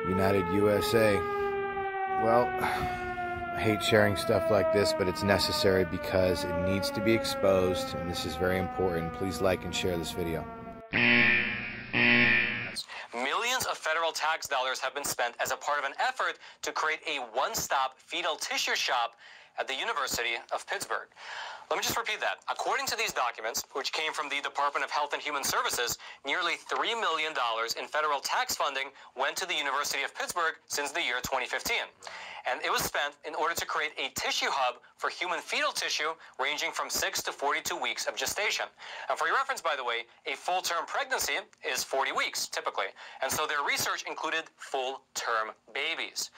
United USA. Well, I hate sharing stuff like this, but it's necessary because it needs to be exposed, and this is very important. Please like and share this video. Millions of federal tax dollars have been spent as a part of an effort to create a one-stop fetal tissue shop at the University of Pittsburgh. Let me just repeat that. According to these documents, which came from the Department of Health and Human Services, nearly $3 million in federal tax funding went to the University of Pittsburgh since the year 2015. And it was spent in order to create a tissue hub for human fetal tissue ranging from 6 to 42 weeks of gestation. And for your reference, by the way, a full-term pregnancy is 40 weeks, typically. And so their research included full-term babies.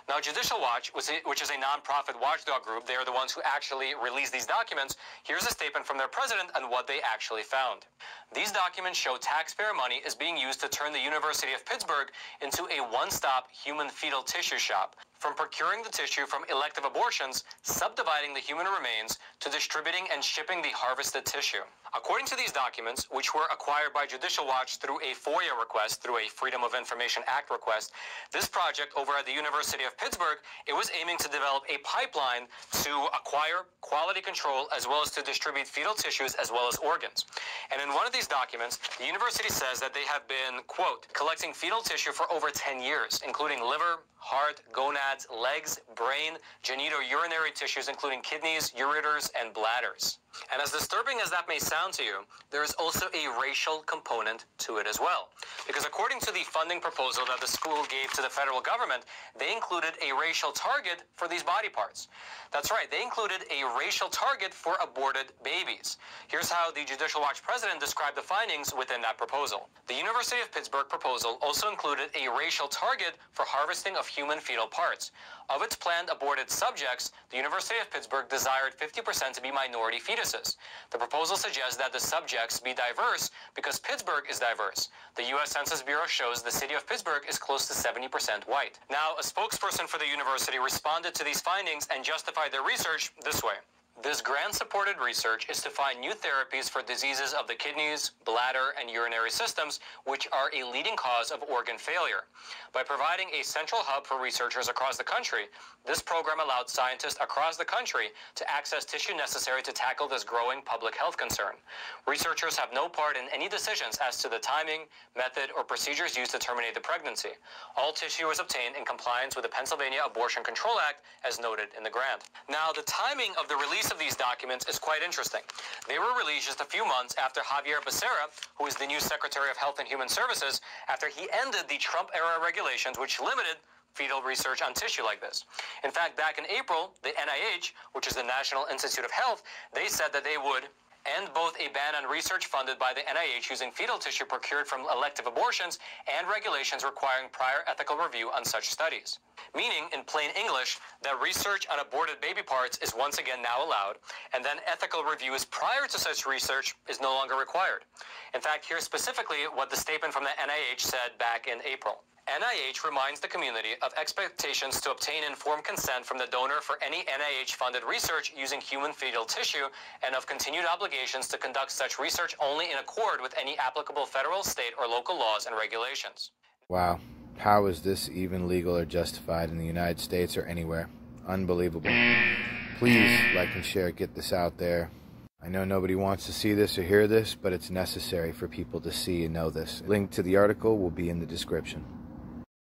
Now, Judicial Watch, which is a nonprofit watchdog group, they are the ones who actually released these documents. Here's a statement from their president on what they actually found. These documents show taxpayer money is being used to turn the University of Pittsburgh into a one-stop human fetal tissue shop. From procuring the tissue from elective abortions, subdividing the human remains, to distributing and shipping the harvested tissue. According to these documents, which were acquired by Judicial Watch through a FOIA request, through a Freedom of Information Act request, this project over at the University of Pittsburgh, it was aiming to develop a pipeline to acquire, quality control, as well as to distribute fetal tissues as well as organs. And in one of these documents, the university says that they have been, quote, collecting fetal tissue for over 10 years, including liver, heart, gonads, legs, brain, genitourinary tissues, including kidneys, ureters, and bladders. And as disturbing as that may sound to you, there is also a racial component to it as well. Because according to the funding proposal that the school gave to the federal government, they included a racial target for these body parts. That's right, they included a racial target for aborted babies. Here's how the Judicial Watch president described the findings within that proposal. The University of Pittsburgh proposal also included a racial target for harvesting of human fetal parts. Of its planned aborted subjects, the University of Pittsburgh desired 50% to be minority fetuses. The proposal suggests that the subjects be diverse because Pittsburgh is diverse. The U.S. Census Bureau shows the city of Pittsburgh is close to 70% white. Now, a spokesperson for the university responded to these findings and justified their research this way. This grant-supported research is to find new therapies for diseases of the kidneys, bladder, and urinary systems, which are a leading cause of organ failure. By providing a central hub for researchers across the country, this program allowed scientists across the country to access tissue necessary to tackle this growing public health concern. Researchers have no part in any decisions as to the timing, method, or procedures used to terminate the pregnancy. All tissue is obtained in compliance with the Pennsylvania Abortion Control Act, as noted in the grant. Now, the timing of the release of these documents is quite interesting. They were released just a few months after Javier Becerra, who is the new Secretary of Health and Human Services, after he ended the Trump-era regulations which limited fetal research on tissue like this. In fact, back in April, the NIH, which is the National Institute of Health, they said that they would end both a ban on research funded by the NIH using fetal tissue procured from elective abortions and regulations requiring prior ethical review on such studies. Meaning, in plain English, that research on aborted baby parts is once again now allowed, and then ethical reviews prior to such research is no longer required. In fact, here's specifically what the statement from the NIH said back in April. NIH reminds the community of expectations to obtain informed consent from the donor for any NIH-funded research using human fetal tissue, and of continued obligations to conduct such research only in accord with any applicable federal, state, or local laws and regulations. Wow. How is this even legal or justified in the United States or anywhere? Unbelievable. Please like and share, get this out there. I know nobody wants to see this or hear this, but it's necessary for people to see and know this. Link to the article will be in the description.